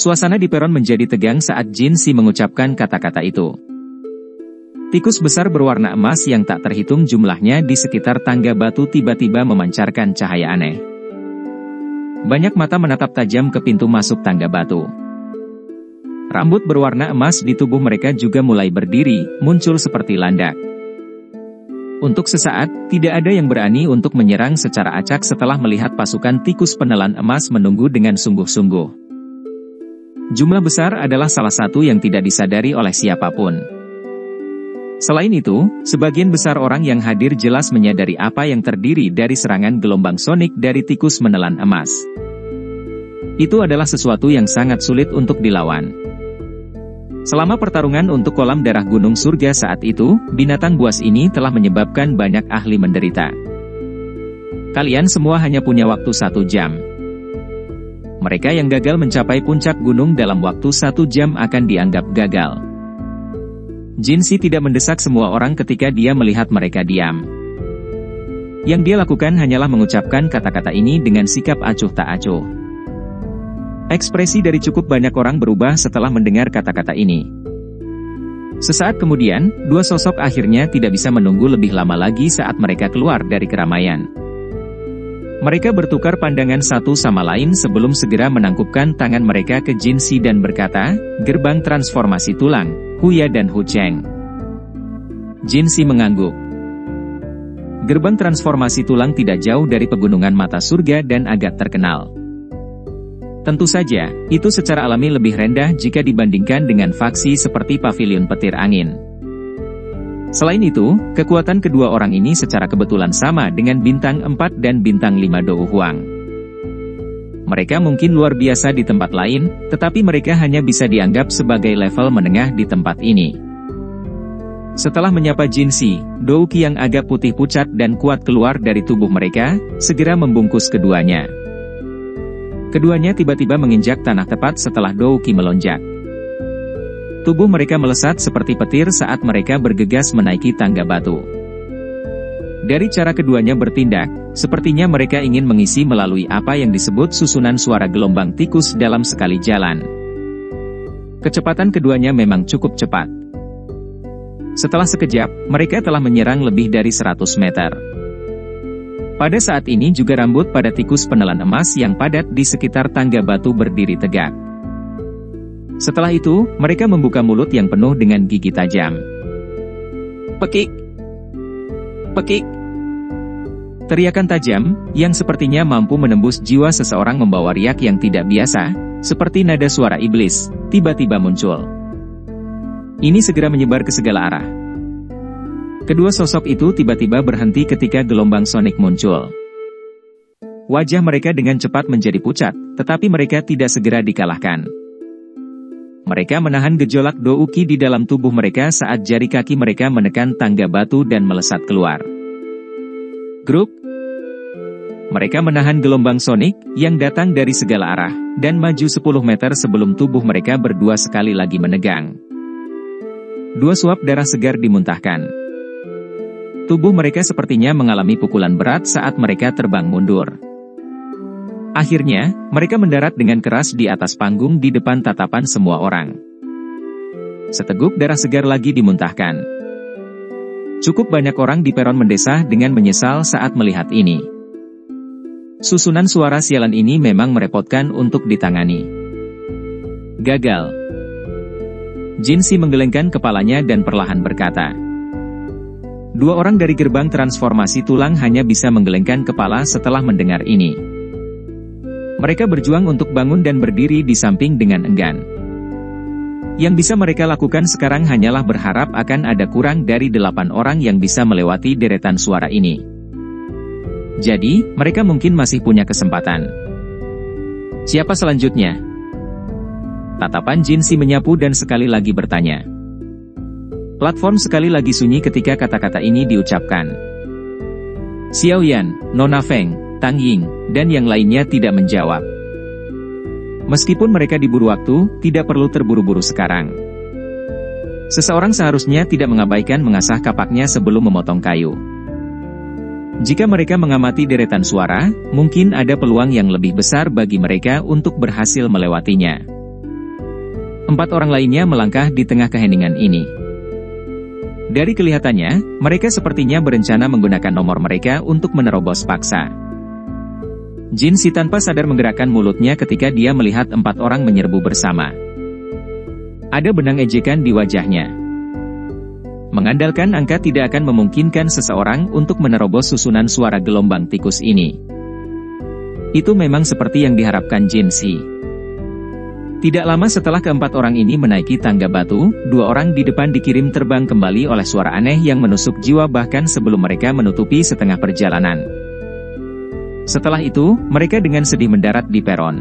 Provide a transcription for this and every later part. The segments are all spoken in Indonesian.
Suasana di peron menjadi tegang saat Jin Si mengucapkan kata-kata itu. Tikus besar berwarna emas yang tak terhitung jumlahnya di sekitar tangga batu tiba-tiba memancarkan cahaya aneh. Banyak mata menatap tajam ke pintu masuk tangga batu. Rambut berwarna emas di tubuh mereka juga mulai berdiri, muncul seperti landak. Untuk sesaat, tidak ada yang berani untuk menyerang secara acak setelah melihat pasukan tikus penelan emas menunggu dengan sungguh-sungguh. Jumlah besar adalah salah satu yang tidak disadari oleh siapapun. Selain itu, sebagian besar orang yang hadir jelas menyadari apa yang terdiri dari serangan gelombang sonik dari tikus menelan emas. Itu adalah sesuatu yang sangat sulit untuk dilawan. Selama pertarungan untuk kolam darah gunung surga saat itu, binatang buas ini telah menyebabkan banyak ahli menderita. Kalian semua hanya punya waktu 1 jam. Mereka yang gagal mencapai puncak gunung dalam waktu 1 jam akan dianggap gagal. Jin Si tidak mendesak semua orang ketika dia melihat mereka diam. Yang dia lakukan hanyalah mengucapkan kata-kata ini dengan sikap acuh tak acuh. Ekspresi dari cukup banyak orang berubah setelah mendengar kata-kata ini. Sesaat kemudian, dua sosok akhirnya tidak bisa menunggu lebih lama lagi saat mereka keluar dari keramaian. Mereka bertukar pandangan satu sama lain sebelum segera menangkupkan tangan mereka ke Jin Si dan berkata, "Gerbang transformasi tulang, Huya dan Hu Cheng." Jin Si mengangguk. Gerbang transformasi tulang tidak jauh dari pegunungan mata surga dan agak terkenal. Tentu saja, itu secara alami lebih rendah jika dibandingkan dengan faksi seperti pavilion petir angin. Selain itu, kekuatan kedua orang ini secara kebetulan sama dengan bintang 4 dan bintang 5 Dou Huang. Mereka mungkin luar biasa di tempat lain, tetapi mereka hanya bisa dianggap sebagai level menengah di tempat ini. Setelah menyapa Jin Si, Dou Qi yang agak putih pucat dan kuat keluar dari tubuh mereka, segera membungkus keduanya. Keduanya tiba-tiba menginjak tanah tepat setelah Dou Qi melonjak. Tubuh mereka melesat seperti petir saat mereka bergegas menaiki tangga batu. Dari cara keduanya bertindak, sepertinya mereka ingin mengisi melalui apa yang disebut susunan suara gelombang tikus dalam sekali jalan. Kecepatan keduanya memang cukup cepat. Setelah sekejap, mereka telah menyerang lebih dari 100 meter. Pada saat ini juga rambut pada tikus penelan emas yang padat di sekitar tangga batu berdiri tegak. Setelah itu, mereka membuka mulut yang penuh dengan gigi tajam. Pekik! Pekik! Teriakan tajam, yang sepertinya mampu menembus jiwa seseorang membawa riak yang tidak biasa, seperti nada suara iblis, tiba-tiba muncul. Ini segera menyebar ke segala arah. Kedua sosok itu tiba-tiba berhenti ketika gelombang sonik muncul. Wajah mereka dengan cepat menjadi pucat, tetapi mereka tidak segera dikalahkan. Mereka menahan gejolak Dou Qi di dalam tubuh mereka saat jari kaki mereka menekan tangga batu dan melesat keluar. Grup. Mereka menahan gelombang sonik, yang datang dari segala arah, dan maju 10 meter sebelum tubuh mereka berdua sekali lagi menegang. 2 suap darah segar dimuntahkan. Tubuh mereka sepertinya mengalami pukulan berat saat mereka terbang mundur. Akhirnya, mereka mendarat dengan keras di atas panggung di depan tatapan semua orang. Seteguk darah segar lagi dimuntahkan. Cukup banyak orang di peron mendesah dengan menyesal saat melihat ini. Susunan suara sialan ini memang merepotkan untuk ditangani. Gagal. Jin Si menggelengkan kepalanya dan perlahan berkata. 2 orang dari gerbang transformasi tulang hanya bisa menggelengkan kepala setelah mendengar ini. Mereka berjuang untuk bangun dan berdiri di samping dengan enggan. Yang bisa mereka lakukan sekarang hanyalah berharap akan ada kurang dari 8 orang yang bisa melewati deretan suara ini. Jadi, mereka mungkin masih punya kesempatan. Siapa selanjutnya? Tatapan Jin Si menyapu dan sekali lagi bertanya. Platform sekali lagi sunyi ketika kata-kata ini diucapkan. Xiao Yan, Nona Feng, Tang Ying, dan yang lainnya tidak menjawab. Meskipun mereka diburu waktu, tidak perlu terburu-buru sekarang. Seseorang seharusnya tidak mengabaikan mengasah kapaknya sebelum memotong kayu. Jika mereka mengamati deretan suara, mungkin ada peluang yang lebih besar bagi mereka untuk berhasil melewatinya. 4 orang lainnya melangkah di tengah keheningan ini. Dari kelihatannya, mereka sepertinya berencana menggunakan nomor mereka untuk menerobos paksa. Jinsi tanpa sadar menggerakkan mulutnya ketika dia melihat 4 orang menyerbu bersama. Ada benang ejekan di wajahnya. Mengandalkan angka tidak akan memungkinkan seseorang untuk menerobos susunan suara gelombang tikus ini. Itu memang seperti yang diharapkan Jinsi. Tidak lama setelah keempat orang ini menaiki tangga batu, 2 orang di depan dikirim terbang kembali oleh suara aneh yang menusuk jiwa bahkan sebelum mereka menutupi setengah perjalanan. Setelah itu, mereka dengan sedih mendarat di peron.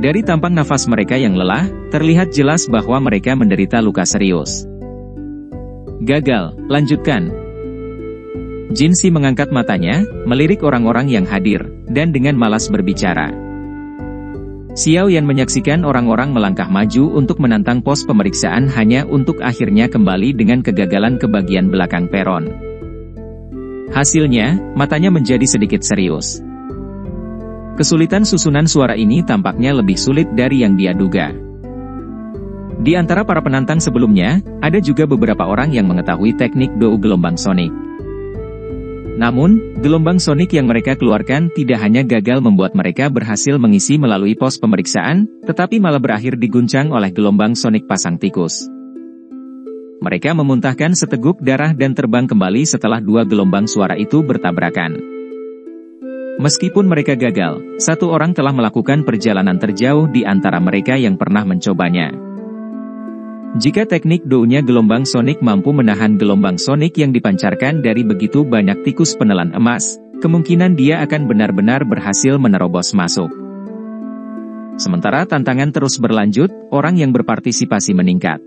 Dari tampang nafas mereka yang lelah, terlihat jelas bahwa mereka menderita luka serius. Gagal, lanjutkan. Jinsi mengangkat matanya, melirik orang-orang yang hadir, dan dengan malas berbicara. Xiao Yan menyaksikan orang-orang melangkah maju untuk menantang pos pemeriksaan hanya untuk akhirnya kembali dengan kegagalan ke bagian belakang peron. Hasilnya, matanya menjadi sedikit serius. Kesulitan susunan suara ini tampaknya lebih sulit dari yang dia duga. Di antara para penantang sebelumnya, ada juga beberapa orang yang mengetahui teknik dou gelombang sonik. Namun, gelombang sonik yang mereka keluarkan tidak hanya gagal membuat mereka berhasil mengisi melalui pos pemeriksaan, tetapi malah berakhir diguncang oleh gelombang sonik pasang tikus. Mereka memuntahkan seteguk darah dan terbang kembali setelah 2 gelombang suara itu bertabrakan. Meskipun mereka gagal, 1 orang telah melakukan perjalanan terjauh di antara mereka yang pernah mencobanya. Jika teknik dou-nya gelombang sonik mampu menahan gelombang sonik yang dipancarkan dari begitu banyak tikus penelan emas, kemungkinan dia akan benar-benar berhasil menerobos masuk. Sementara tantangan terus berlanjut, orang yang berpartisipasi meningkat.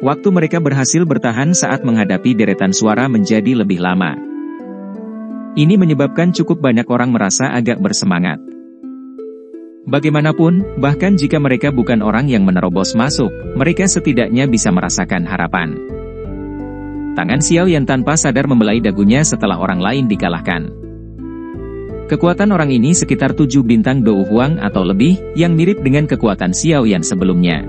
Waktu mereka berhasil bertahan saat menghadapi deretan suara menjadi lebih lama. Ini menyebabkan cukup banyak orang merasa agak bersemangat. Bagaimanapun, bahkan jika mereka bukan orang yang menerobos masuk, mereka setidaknya bisa merasakan harapan. Tangan Xiao Yan tanpa sadar membelai dagunya setelah orang lain dikalahkan. Kekuatan orang ini sekitar 7 bintang dou huang atau lebih, yang mirip dengan kekuatan Xiao Yan sebelumnya.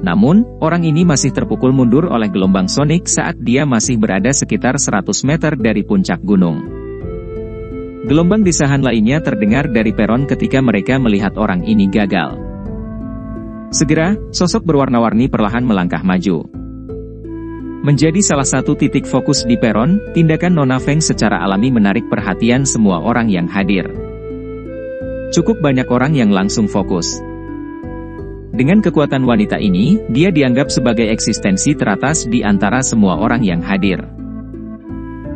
Namun, orang ini masih terpukul mundur oleh gelombang sonik saat dia masih berada sekitar 100 meter dari puncak gunung. Gelombang desahan lainnya terdengar dari peron ketika mereka melihat orang ini gagal. Segera, sosok berwarna-warni perlahan melangkah maju. Menjadi salah satu titik fokus di peron, tindakan Nona Feng secara alami menarik perhatian semua orang yang hadir. Cukup banyak orang yang langsung fokus. Dengan kekuatan wanita ini, dia dianggap sebagai eksistensi teratas di antara semua orang yang hadir.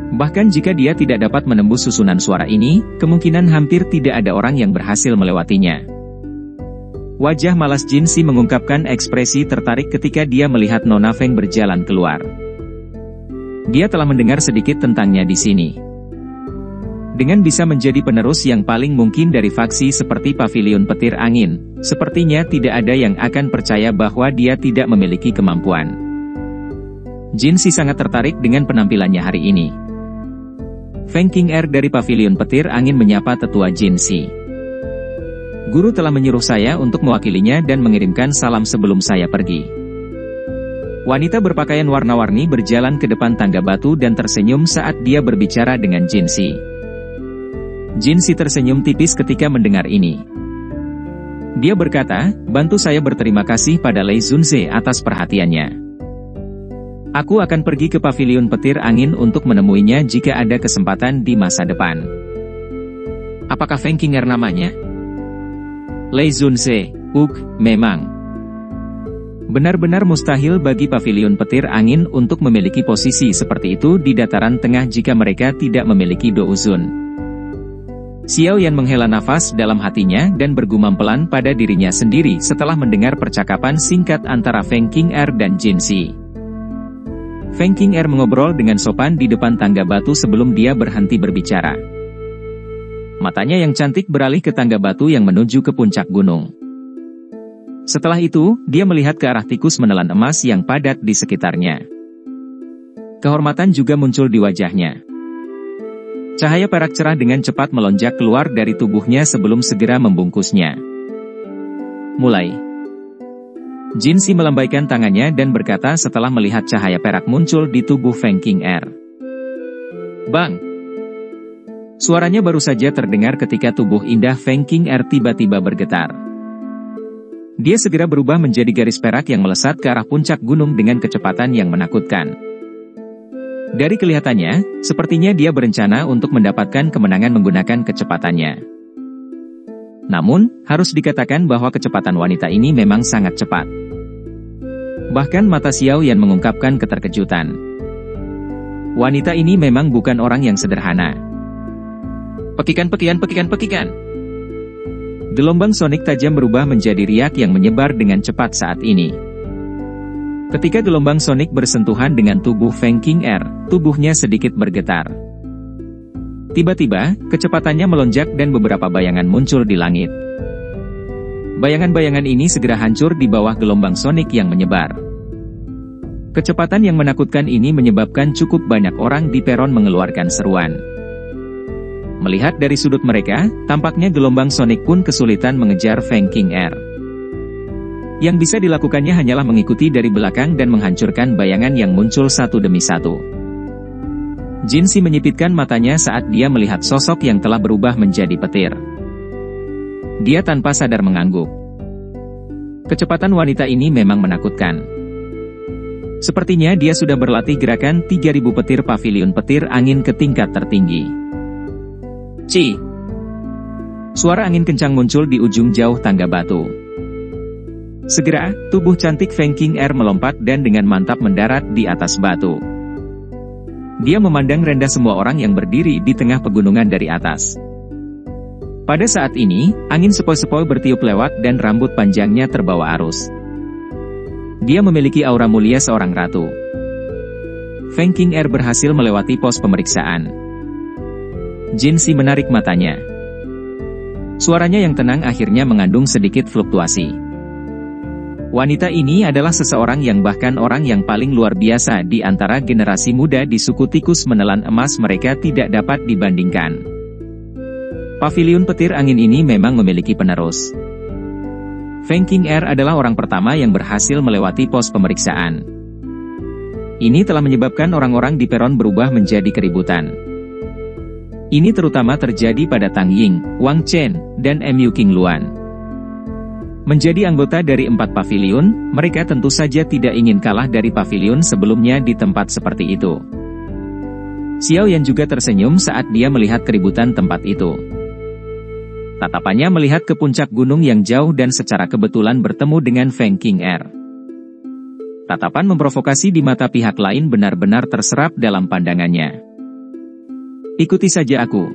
Bahkan jika dia tidak dapat menembus susunan suara ini, kemungkinan hampir tidak ada orang yang berhasil melewatinya. Wajah malas Jinsi mengungkapkan ekspresi tertarik ketika dia melihat Nona Feng berjalan keluar. Dia telah mendengar sedikit tentangnya di sini. Dengan bisa menjadi penerus yang paling mungkin dari faksi seperti Pavilion Petir Angin, sepertinya tidak ada yang akan percaya bahwa dia tidak memiliki kemampuan. Jinsi sangat tertarik dengan penampilannya hari ini. Feng Qing'er dari Pavilion Petir Angin menyapa tetua Jinsi. Guru telah menyuruh saya untuk mewakilinya dan mengirimkan salam sebelum saya pergi. Wanita berpakaian warna-warni berjalan ke depan tangga batu dan tersenyum saat dia berbicara dengan Jinsi. Jinsi tersenyum tipis ketika mendengar ini. Dia berkata, bantu saya berterima kasih pada Lei Zunze atas perhatiannya. Aku akan pergi ke Pavilion Petir Angin untuk menemuinya jika ada kesempatan di masa depan. Apakah Feng Qing'er namanya? Lei Zunze, memang. Benar-benar mustahil bagi Pavilion Petir Angin untuk memiliki posisi seperti itu di dataran tengah jika mereka tidak memiliki douzun. Xiao Yan menghela nafas dalam hatinya dan bergumam pelan pada dirinya sendiri setelah mendengar percakapan singkat antara Feng Qing'er dan Jinsi. Feng Qing'er mengobrol dengan sopan di depan tangga batu sebelum dia berhenti berbicara. Matanya yang cantik beralih ke tangga batu yang menuju ke puncak gunung. Setelah itu, dia melihat ke arah tikus menelan emas yang padat di sekitarnya. Kehormatan juga muncul di wajahnya. Cahaya perak cerah dengan cepat melonjak keluar dari tubuhnya sebelum segera membungkusnya. mulai. Jin Si melambaikan tangannya dan berkata setelah melihat cahaya perak muncul di tubuh Feng King Er. Bang! Suaranya baru saja terdengar ketika tubuh indah Feng King Er tiba-tiba bergetar. Dia segera berubah menjadi garis perak yang melesat ke arah puncak gunung dengan kecepatan yang menakutkan. Dari kelihatannya, sepertinya dia berencana untuk mendapatkan kemenangan menggunakan kecepatannya. Namun, harus dikatakan bahwa kecepatan wanita ini memang sangat cepat. Bahkan mata Xiao Yan mengungkapkan keterkejutan. Wanita ini memang bukan orang yang sederhana. Pekikan. Gelombang sonik tajam berubah menjadi riak yang menyebar dengan cepat saat ini. Ketika gelombang sonik bersentuhan dengan tubuh Feng King Er, tubuhnya sedikit bergetar. Tiba-tiba, kecepatannya melonjak dan beberapa bayangan muncul di langit. Bayangan-bayangan ini segera hancur di bawah gelombang sonik yang menyebar. Kecepatan yang menakutkan ini menyebabkan cukup banyak orang di peron mengeluarkan seruan. Melihat dari sudut mereka, tampaknya gelombang sonik pun kesulitan mengejar Feng King Er. Yang bisa dilakukannya hanyalah mengikuti dari belakang dan menghancurkan bayangan yang muncul satu demi satu. Jin Si menyipitkan matanya saat dia melihat sosok yang telah berubah menjadi petir. Dia tanpa sadar mengangguk. Kecepatan wanita ini memang menakutkan. Sepertinya dia sudah berlatih gerakan 3000 petir pavilion petir angin ke tingkat tertinggi. Ci! Suara angin kencang muncul di ujung jauh tangga batu. Segera, tubuh cantik Feng King Er melompat dan dengan mantap mendarat di atas batu. Dia memandang rendah semua orang yang berdiri di tengah pegunungan dari atas. Pada saat ini, angin sepoi-sepoi bertiup lewat dan rambut panjangnya terbawa arus. Dia memiliki aura mulia seorang ratu. Feng King Er berhasil melewati pos pemeriksaan. Jin Si menarik matanya. Suaranya yang tenang akhirnya mengandung sedikit fluktuasi. Wanita ini adalah seseorang yang bahkan orang yang paling luar biasa di antara generasi muda di suku tikus menelan emas mereka tidak dapat dibandingkan. Pavilion petir angin ini memang memiliki penerus. Feng King Er adalah orang pertama yang berhasil melewati pos pemeriksaan. Ini telah menyebabkan orang-orang di peron berubah menjadi keributan. Ini terutama terjadi pada Tang Ying, Wang Chen, dan Mu King Luan. Menjadi anggota dari 4 pavilion, mereka tentu saja tidak ingin kalah dari pavilion sebelumnya di tempat seperti itu. Xiao Yan juga tersenyum saat dia melihat keributan tempat itu. Tatapannya melihat ke puncak gunung yang jauh dan secara kebetulan bertemu dengan Feng King Er. Tatapan memprovokasi di mata pihak lain benar-benar terserap dalam pandangannya. Ikuti saja aku.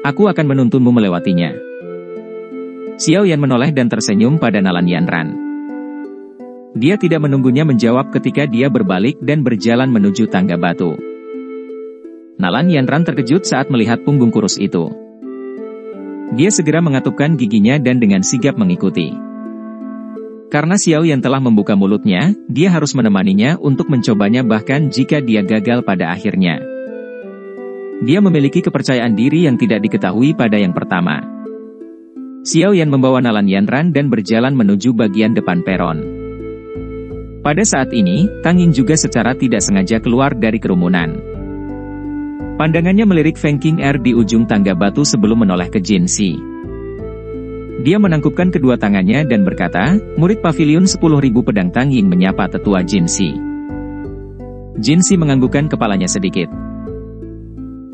Aku akan menuntunmu melewatinya. Xiao Yan menoleh dan tersenyum pada Nalan Yanran. Dia tidak menunggunya menjawab ketika dia berbalik dan berjalan menuju tangga batu. Nalan Yanran terkejut saat melihat punggung kurus itu. Dia segera mengatupkan giginya dan dengan sigap mengikuti. Karena Xiao Yan telah membuka mulutnya, dia harus menemaninya untuk mencobanya bahkan jika dia gagal pada akhirnya. Dia memiliki kepercayaan diri yang tidak diketahui pada yang pertama. Xiao Yan membawa Nalan Yanran dan berjalan menuju bagian depan peron. Pada saat ini, Tang Ying juga secara tidak sengaja keluar dari kerumunan. Pandangannya melirik Feng King Er di ujung tangga batu sebelum menoleh ke Jin Si. Dia menangkupkan kedua tangannya dan berkata, murid pavilion 10.000 pedang. Tang Ying menyapa tetua Jin Si. Jin Si menganggukkan kepalanya sedikit.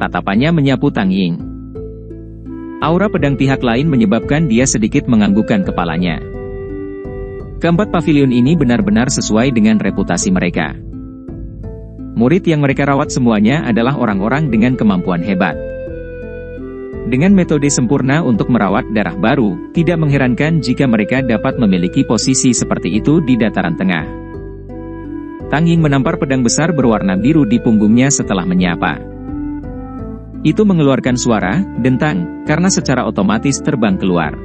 Tatapannya menyapu Tang Ying. Aura pedang pihak lain menyebabkan dia sedikit menganggukkan kepalanya. Keempat pavilion ini benar-benar sesuai dengan reputasi mereka. Murid yang mereka rawat semuanya adalah orang-orang dengan kemampuan hebat. Dengan metode sempurna untuk merawat darah baru, tidak mengherankan jika mereka dapat memiliki posisi seperti itu di dataran tengah. Tang Ying menampar pedang besar berwarna biru di punggungnya setelah menyapa. Itu mengeluarkan suara, dentang, karena secara otomatis terbang keluar.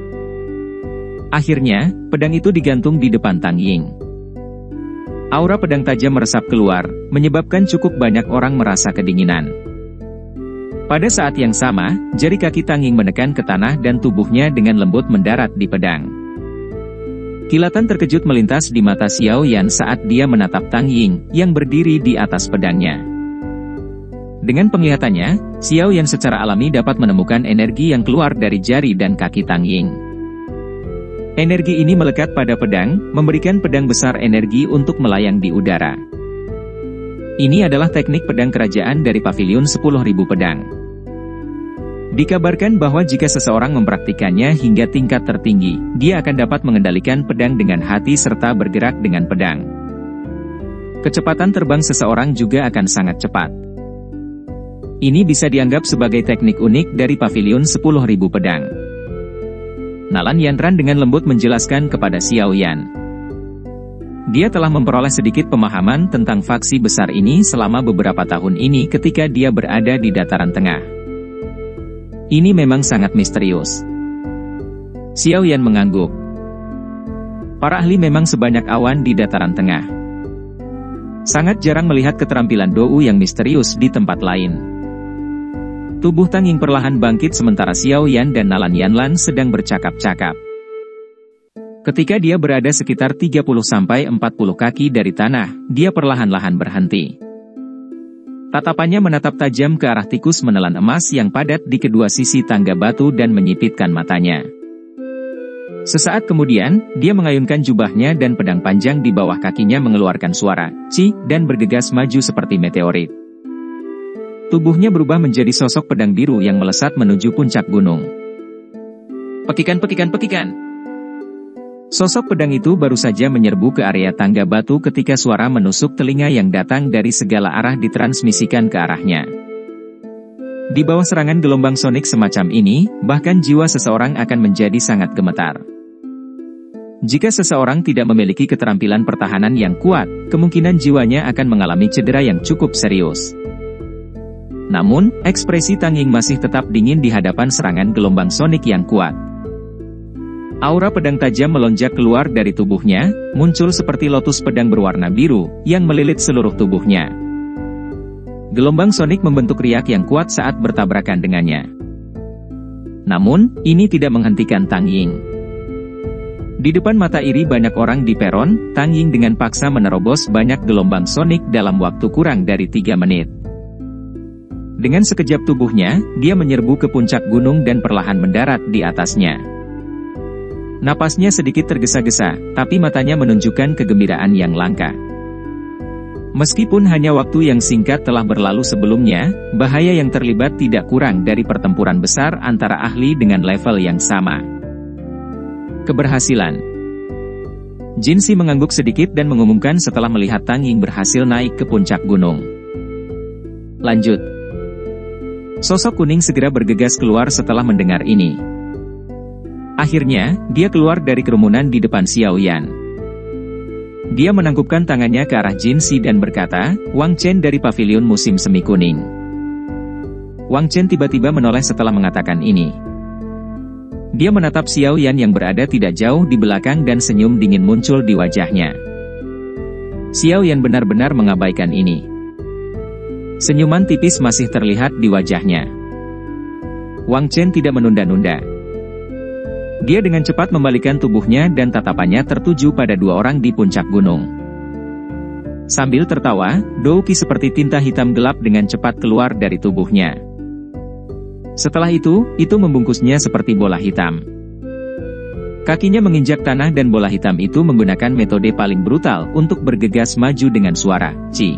Akhirnya, pedang itu digantung di depan Tang Ying. Aura pedang tajam meresap keluar, menyebabkan cukup banyak orang merasa kedinginan. Pada saat yang sama, jari kaki Tang Ying menekan ke tanah dan tubuhnya dengan lembut mendarat di pedang. Kilatan terkejut melintas di mata Xiao Yan saat dia menatap Tang Ying, yang berdiri di atas pedangnya. Dengan penglihatannya, Xiao Yan secara alami dapat menemukan energi yang keluar dari jari dan kaki Tang Ying. Energi ini melekat pada pedang, memberikan pedang besar energi untuk melayang di udara. Ini adalah teknik pedang kerajaan dari pavilion 10.000 pedang. Dikabarkan bahwa jika seseorang mempraktikannya hingga tingkat tertinggi, dia akan dapat mengendalikan pedang dengan hati serta bergerak dengan pedang. Kecepatan terbang seseorang juga akan sangat cepat. Ini bisa dianggap sebagai teknik unik dari pavilion 10.000 pedang. Nalan Yanran dengan lembut menjelaskan kepada Xiao Yan. Dia telah memperoleh sedikit pemahaman tentang faksi besar ini selama beberapa tahun ini ketika dia berada di dataran tengah. Ini memang sangat misterius. Xiao Yan mengangguk. Para ahli memang sebanyak awan di dataran tengah. Sangat jarang melihat keterampilan Dou yang misterius di tempat lain. Tubuh Tang Ying perlahan bangkit sementara Xiao Yan dan Nalan Yanlan sedang bercakap-cakap. Ketika dia berada sekitar 30-40 kaki dari tanah, dia perlahan-lahan berhenti. Tatapannya menatap tajam ke arah tikus menelan emas yang padat di kedua sisi tangga batu dan menyipitkan matanya. Sesaat kemudian, dia mengayunkan jubahnya dan pedang panjang di bawah kakinya mengeluarkan suara "ci" dan bergegas maju seperti meteorit. Tubuhnya berubah menjadi sosok pedang biru yang melesat menuju puncak gunung. Pekikan, pekikan, pekikan. Sosok pedang itu baru saja menyerbu ke area tangga batu ketika suara menusuk telinga yang datang dari segala arah ditransmisikan ke arahnya. Di bawah serangan gelombang sonik semacam ini, bahkan jiwa seseorang akan menjadi sangat gemetar. Jika seseorang tidak memiliki keterampilan pertahanan yang kuat, kemungkinan jiwanya akan mengalami cedera yang cukup serius. Namun, ekspresi Tang Ying masih tetap dingin di hadapan serangan gelombang sonik yang kuat. Aura pedang tajam melonjak keluar dari tubuhnya, muncul seperti lotus pedang berwarna biru, yang melilit seluruh tubuhnya. Gelombang sonik membentuk riak yang kuat saat bertabrakan dengannya. Namun, ini tidak menghentikan Tang Ying. Di depan mata iri banyak orang di peron, Tang Ying dengan paksa menerobos banyak gelombang sonik dalam waktu kurang dari 3 menit. Dengan sekejap tubuhnya, dia menyerbu ke puncak gunung dan perlahan mendarat di atasnya. Napasnya sedikit tergesa-gesa, tapi matanya menunjukkan kegembiraan yang langka. Meskipun hanya waktu yang singkat telah berlalu sebelumnya, bahaya yang terlibat tidak kurang dari pertempuran besar antara ahli dengan level yang sama. Keberhasilan. Jinsi mengangguk sedikit dan mengumumkan setelah melihat Tang Ying berhasil naik ke puncak gunung. Lanjut. Sosok kuning segera bergegas keluar setelah mendengar ini. Akhirnya, dia keluar dari kerumunan di depan Xiao Yan. Dia menangkupkan tangannya ke arah Jinsi dan berkata, "Wang Chen dari pavilion musim semi kuning." Wang Chen tiba-tiba menoleh setelah mengatakan ini. Dia menatap Xiao Yan yang berada tidak jauh di belakang dan senyum dingin muncul di wajahnya. Xiao Yan benar-benar mengabaikan ini. Senyuman tipis masih terlihat di wajahnya. Wang Chen tidak menunda-nunda. Dia dengan cepat membalikkan tubuhnya dan tatapannya tertuju pada 2 orang di puncak gunung. Sambil tertawa, Dou Qi seperti tinta hitam gelap dengan cepat keluar dari tubuhnya. Setelah itu membungkusnya seperti bola hitam. Kakinya menginjak tanah dan bola hitam itu menggunakan metode paling brutal untuk bergegas maju dengan suara "ci".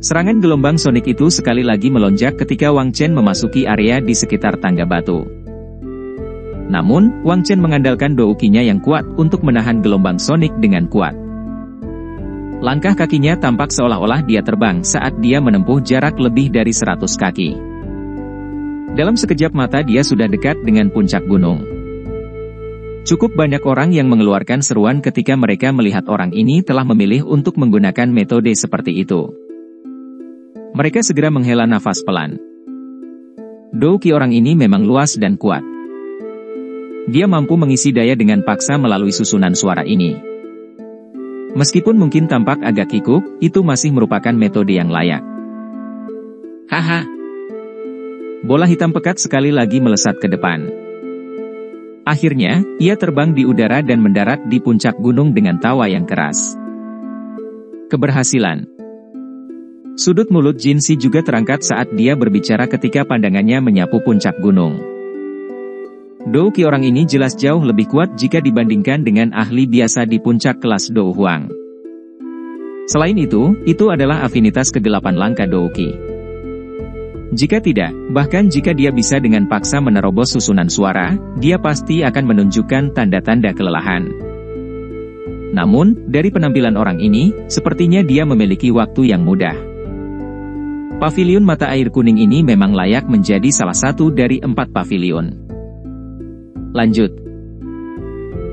Serangan gelombang sonik itu sekali lagi melonjak ketika Wang Chen memasuki area di sekitar tangga batu. Namun, Wang Chen mengandalkan Dou Qi-nya yang kuat untuk menahan gelombang sonik dengan kuat. Langkah kakinya tampak seolah-olah dia terbang saat dia menempuh jarak lebih dari 100 kaki. Dalam sekejap mata dia sudah dekat dengan puncak gunung. Cukup banyak orang yang mengeluarkan seruan ketika mereka melihat orang ini telah memilih untuk menggunakan metode seperti itu. Mereka segera menghela nafas pelan. Dou Qi orang ini memang luas dan kuat. Dia mampu mengisi daya dengan paksa melalui susunan suara ini. Meskipun mungkin tampak agak kikuk, itu masih merupakan metode yang layak. Haha. Bola hitam pekat sekali lagi melesat ke depan. Akhirnya, ia terbang di udara dan mendarat di puncak gunung dengan tawa yang keras. Keberhasilan. Sudut mulut Jin Si juga terangkat saat dia berbicara ketika pandangannya menyapu puncak gunung. Dou Qi orang ini jelas jauh lebih kuat jika dibandingkan dengan ahli biasa di puncak kelas Dou Huang. Selain itu adalah afinitas kegelapan langka Dou Qi. Jika tidak, bahkan jika dia bisa dengan paksa menerobos susunan suara, dia pasti akan menunjukkan tanda-tanda kelelahan. Namun, dari penampilan orang ini, sepertinya dia memiliki waktu yang mudah. Paviliun mata air kuning ini memang layak menjadi salah satu dari 4 paviliun. Lanjut.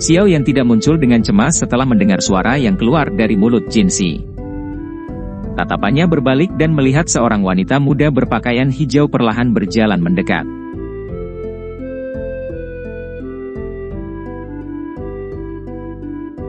Xiao yang tidak muncul dengan cemas setelah mendengar suara yang keluar dari mulut Jin Si. Tatapannya berbalik dan melihat seorang wanita muda berpakaian hijau perlahan berjalan mendekat.